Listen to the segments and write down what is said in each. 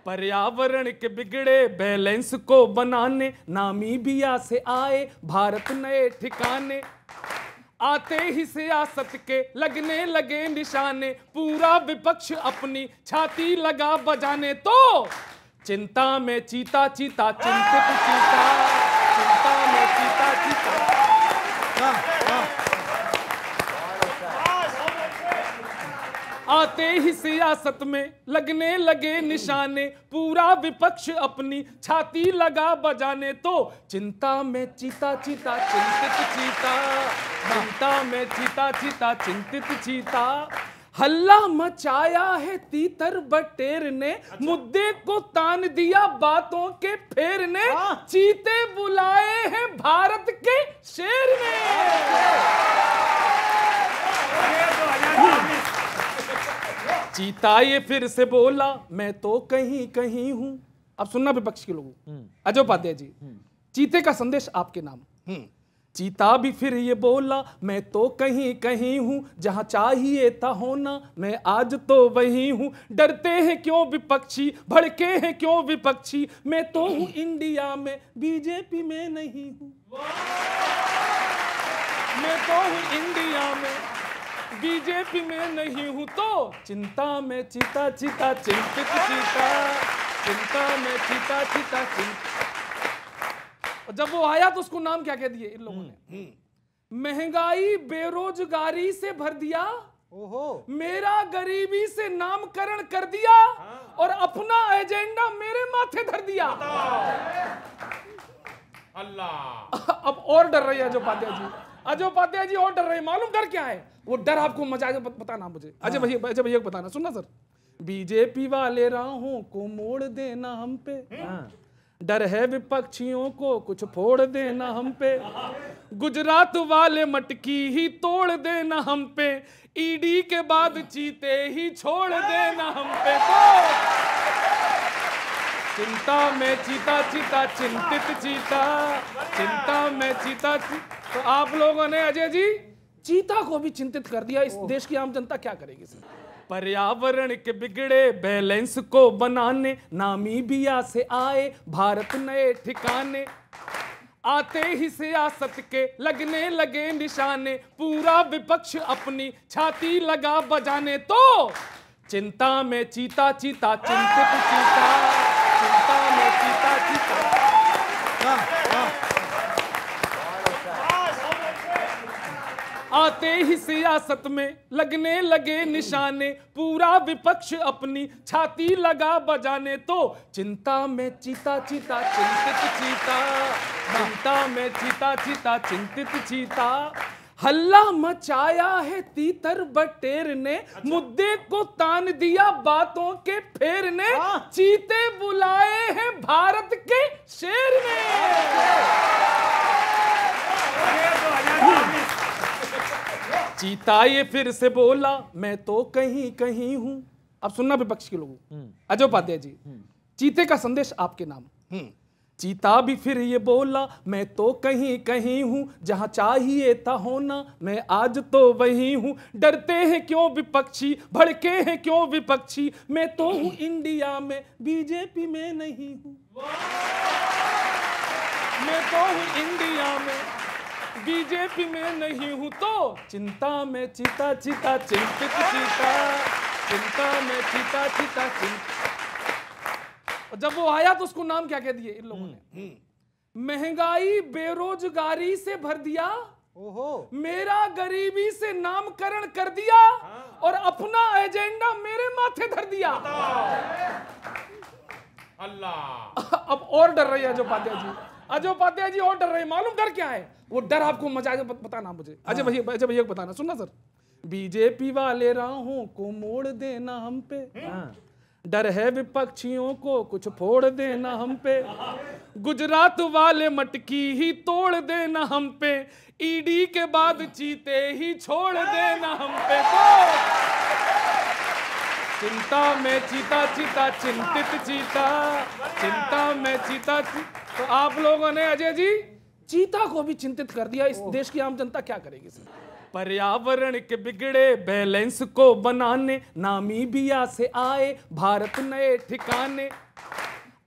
पर्यावरण के बिगड़े बैलेंस को बनाने नामीबिया से आए भारत नए ठिकाने। आते ही सियासत के लगने लगे निशाने, पूरा विपक्ष अपनी छाती लगा बजाने। तो चिंता में चीता चीता चिंतित चीता, चिंता में चीता चीता। आते ही सियासत में लगने लगे निशाने, पूरा विपक्ष अपनी छाती लगा बजाने। तो चिंता में चीता चीता चिंतित चीता, चिंता में चीता चीता चिंतित चीता। हल्ला मचाया है तीतर बटेर ने, मुद्दे को तान दिया बातों के फेर ने। चीते बुलाए हैं भारत के शेर ने। चीता ये फिर से बोला मैं तो कहीं कहीं हूं। अब सुनना विपक्ष के लोगों, अजय उपाध्याय जी, चीते का संदेश आपके नाम। चीता भी फिर ये बोला मैं तो कहीं कहीं हूं, जहां चाहिए था होना मैं आज तो वही हूं। डरते हैं क्यों विपक्षी, भड़के हैं क्यों विपक्षी, मैं तो हूं इंडिया में बीजेपी में नहीं हूं। मैं तो हूं इंडिया में बीजेपी में नहीं हूं। तो चिंता में चीता चीता चिंतित चीता, चिंता में चीता चीता चिंता। जब वो आया तो उसको नाम क्या कह दिए इन लोगों ने? महंगाई बेरोजगारी से भर दिया, मेरा गरीबी से नामकरण कर दिया, और अपना एजेंडा मेरे माथे धर दिया। अल्लाह। अब और डर रही है अजय उपाध्याय जी, अजय उपाध्याय जी और डर रहे। मालूम डर क्या है? वो डर आपको मजा बताना मुझे। अजय भैया को बताना। सुनना सर। बीजेपी वाले राहों को मोड़ देना हम पे, डर है विपक्षियों को कुछ फोड़ देना हम पे। गुजरात वाले मटकी ही तोड़ देना हम पे, ईडी के बाद चीते ही छोड़ देना हम पे। तो चिंता में चीता चीता चिंतित चीता, चिंता में चीता। तो आप लोगों ने अजय जी चीता को भी चिंतित कर दिया। इस देश की आम जनता क्या करेगी सर? पर्यावरण के बिगड़े बैलेंस को बनाने नामीबिया से आए भारत नए ठिकाने। आते ही सियासत के लगने लगे निशाने, पूरा विपक्ष अपनी छाती लगा बजाने। तो चिंता में चीता चीता चिंतित चीता, चिंता में चीता चीता। आते ही सियासत में लगने लगे निशाने, पूरा विपक्ष अपनी छाती लगा बजाने। तो चिंता में चीता चीता चिंतित चीता, चिंता में चीता चीता चिंतित चीता। हल्ला मचाया है तीतर बटेर ने, मुद्दे को तान दिया बातों के फेर ने। चीते बुलाए हैं भारत के शेर ने। चीता ये फिर से बोला मैं तो कहीं कहीं हूं। अब सुनना विपक्ष के लोगों, अजय उपाध्याय जी, चीते का संदेश आपके नाम। चीता भी फिर ये बोला मैं तो कहीं कहीं हूं, जहां चाहिए था होना मैं आज तो वही हूं। डरते हैं क्यों विपक्षी, भड़के हैं क्यों विपक्षी, मैं तो हूं इंडिया में बीजेपी में नहीं हूं। मैं तो हूं इंडिया में बीजेपी में नहीं हूं। तो चिंता में चीता चीता चिंतित चीता, चिंता में चीता चीता चिंता। जब वो आया तो उसको नाम क्या कह दिए इन लोगों ने? महंगाई बेरोजगारी से भर दिया, मेरा गरीबी से नामकरण कर दिया, और अपना एजेंडा मेरे माथे धर दिया। अल्लाह। अब और डर रही है अजय उपाध्याय जी, अजय उपाध्याय जी और डर रहे। मालूम डर क्या है? वो डर आपको मजा बताना मुझे। अजय भैया को बताना। सुनना सर। बीजेपी वाले राहों को मोड़ देना हम पे, डर है विपक्षियों को कुछ फोड़ देना हम पे। गुजरात वाले मटकी ही तोड़ देना हम पे, ईडी के बाद चीते ही छोड़ देना हम पे। तो चिंता में चीता चीता चिंतित चीता, चिंता में चीता। तो आप लोगों ने अजय जी चीता को भी चिंतित कर दिया। इस देश की आम जनता क्या करेगी सर? पर्यावरण के बिगड़े बैलेंस को बनाने नामीबिया से आए भारत नए ठिकाने।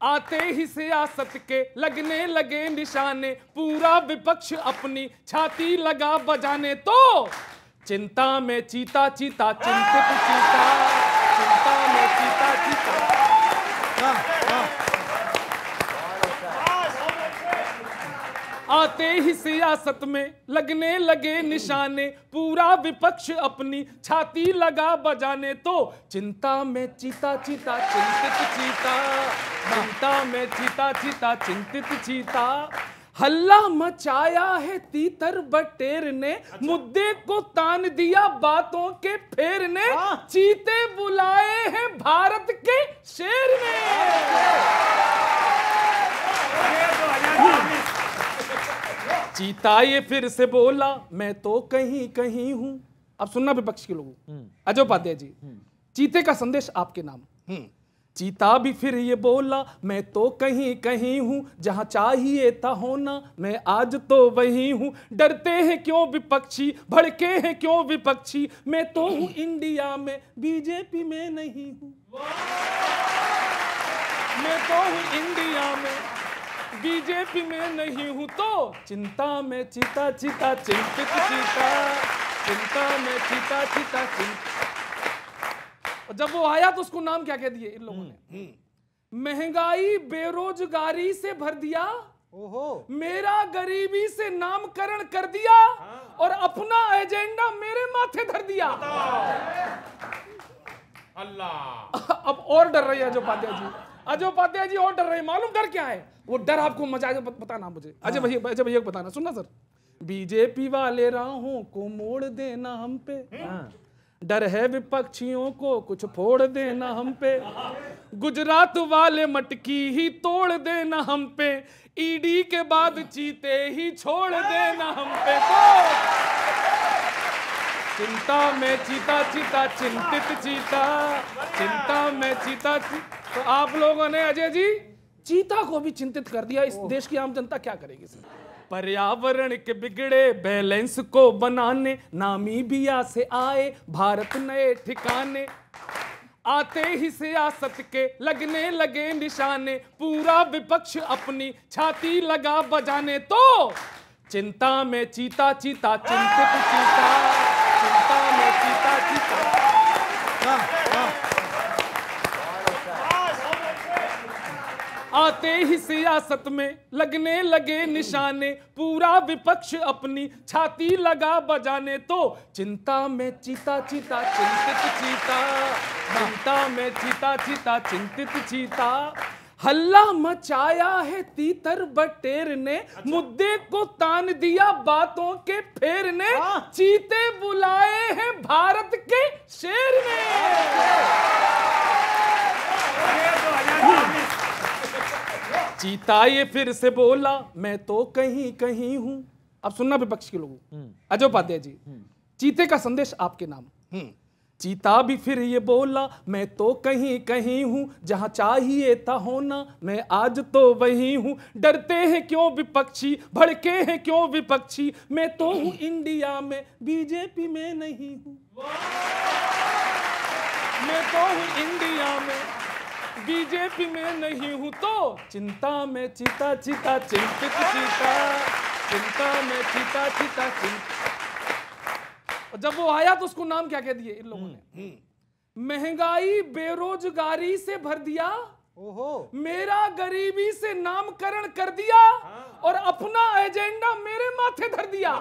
आते ही सियासत के लगने लगे निशाने, पूरा विपक्ष अपनी छाती लगा बजाने, तो चिंता में चीता चीता चिंतित चीता, चिंता में चीता चीता। आते ही सियासत में लगने लगे निशाने, पूरा विपक्ष अपनी छाती लगा बजाने, तो चिंता में चीता चीता चिंतित चीता, चिंता में चीता चीता चिंतित चीता। हल्ला मचाया है तीतर बटेर ने, मुद्दे को तान दिया बातों के फेर ने, चीते बुलाए हैं भारत के शेर ने। चीता ये फिर से बोला, मैं तो कहीं कहीं हूं। अब सुनना विपक्ष के लोगों, अजय उपाध्याय जी, चीते का संदेश आपके नाम। चीता भी फिर ये बोला, मैं तो कहीं कहीं हूं, जहां चाहिए था होना मैं आज तो वही हूं। डरते हैं क्यों विपक्षी, भड़के हैं क्यों विपक्षी, मैं तो हूं इंडिया में, बीजेपी में नहीं हूं। मैं तो हूं इंडिया में, बीजेपी में नहीं हूं, तो चिंता में चीता चीता चिंतित चीता, चिंता में चीता चीता चिंतित। और जब वो आया तो उसको नाम क्या कह दिए इन लोगों ने? महंगाई बेरोजगारी से भर दिया, ओहो, मेरा गरीबी से नामकरण कर दिया, और अपना एजेंडा मेरे माथे धर दिया। अल्लाह। अब और डर रही है अजय उपाध्याय जी, अजय उपाध्याय जी और डर रहे। मालूम डर क्या है? वो डर आपको मजा बताना मुझे, अजय भैया को बताना। सुनना सर, बीजेपी वाले राहों को मोड़ देना हम पे, डर है विपक्षियों को कुछ फोड़ देना हम पे, गुजरात वाले मटकी ही तोड़ देना हम पे, ईडी के बाद चीते ही छोड़ देना हम पे, तो चिंता में चीता चीता चिंतित चीता, चिंता में चीता चीता। तो आप लोगों ने अजय जी चीता को भी चिंतित कर दिया। इस देश की आम जनता क्या करेगी सर? पर्यावरण के बिगड़े बैलेंस को बनाने, नामीबिया से आए भारत नए ठिकाने, आते ही सियासत के लगने लगे निशाने, पूरा विपक्ष अपनी छाती लगा बजाने, तो चिंता में चीता चीता चिंतित चीता, चिंता में चीता चीता। आते ही सियासत में लगने लगे निशाने, पूरा विपक्ष अपनी छाती लगा बजाने, तो चिंता में चीता चीता चिंतित चीता, चिंता में चीता चीता चिंतित चीता। हल्ला मचाया है तीतर बटेर ने, मुद्दे को तान दिया बातों के फेर ने, चीते बुलाए हैं भारत के शेर ने। चीता ये फिर से बोला, मैं तो कहीं कहीं हूं। अब सुनना विपक्ष के लोगों, अजय उपाध्याय जी, चीते का संदेश आपके नाम। चीता भी फिर ये बोला, मैं तो कहीं कहीं हूं, जहां चाहिए था होना मैं आज तो वही हूं। डरते हैं क्यों विपक्षी, भड़के हैं क्यों विपक्षी, मैं तो हूं इंडिया में, बीजेपी में नहीं हूं। मैं तो हूं इंडिया में, बीजेपी में नहीं हूं, तो चिंता में चीता चीता चिंतित चीता, चिंता में चीता चीता चिंतित। और जब वो आया तो उसको नाम क्या कह दिए इन लोगों ने? महंगाई बेरोजगारी से भर दिया, ओहो, मेरा गरीबी से नामकरण कर दिया, और अपना एजेंडा मेरे माथे धर दिया।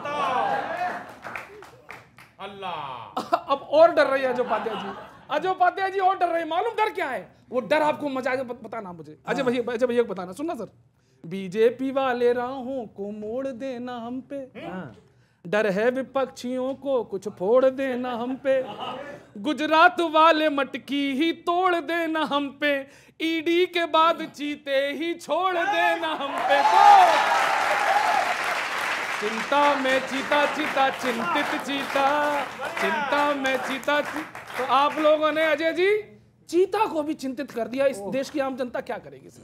अल्लाह। अब और डर रही है अजय उपाध्याय जी, अजय उपाध्याय जी और डर रहे। मालूम डर क्या है? वो डर आपको मजा बताना मुझे, अजय भैया को बताना। सुनना सर, बीजेपी वाले राहों को मोड़ देना हम पे, डर है विपक्षियों को कुछ फोड़ देना हम पे, गुजरात वाले मटकी ही तोड़ देना हम पे, ईडी के बाद चीते ही छोड़ देना हम पे, तो चिंता में चीता चीता चिंतित चीता, चिंता में चीता चीता। तो आप लोगों ने अजय जी चीता को भी चिंतित कर दिया। इस देश की आम जनता क्या करेगी सर?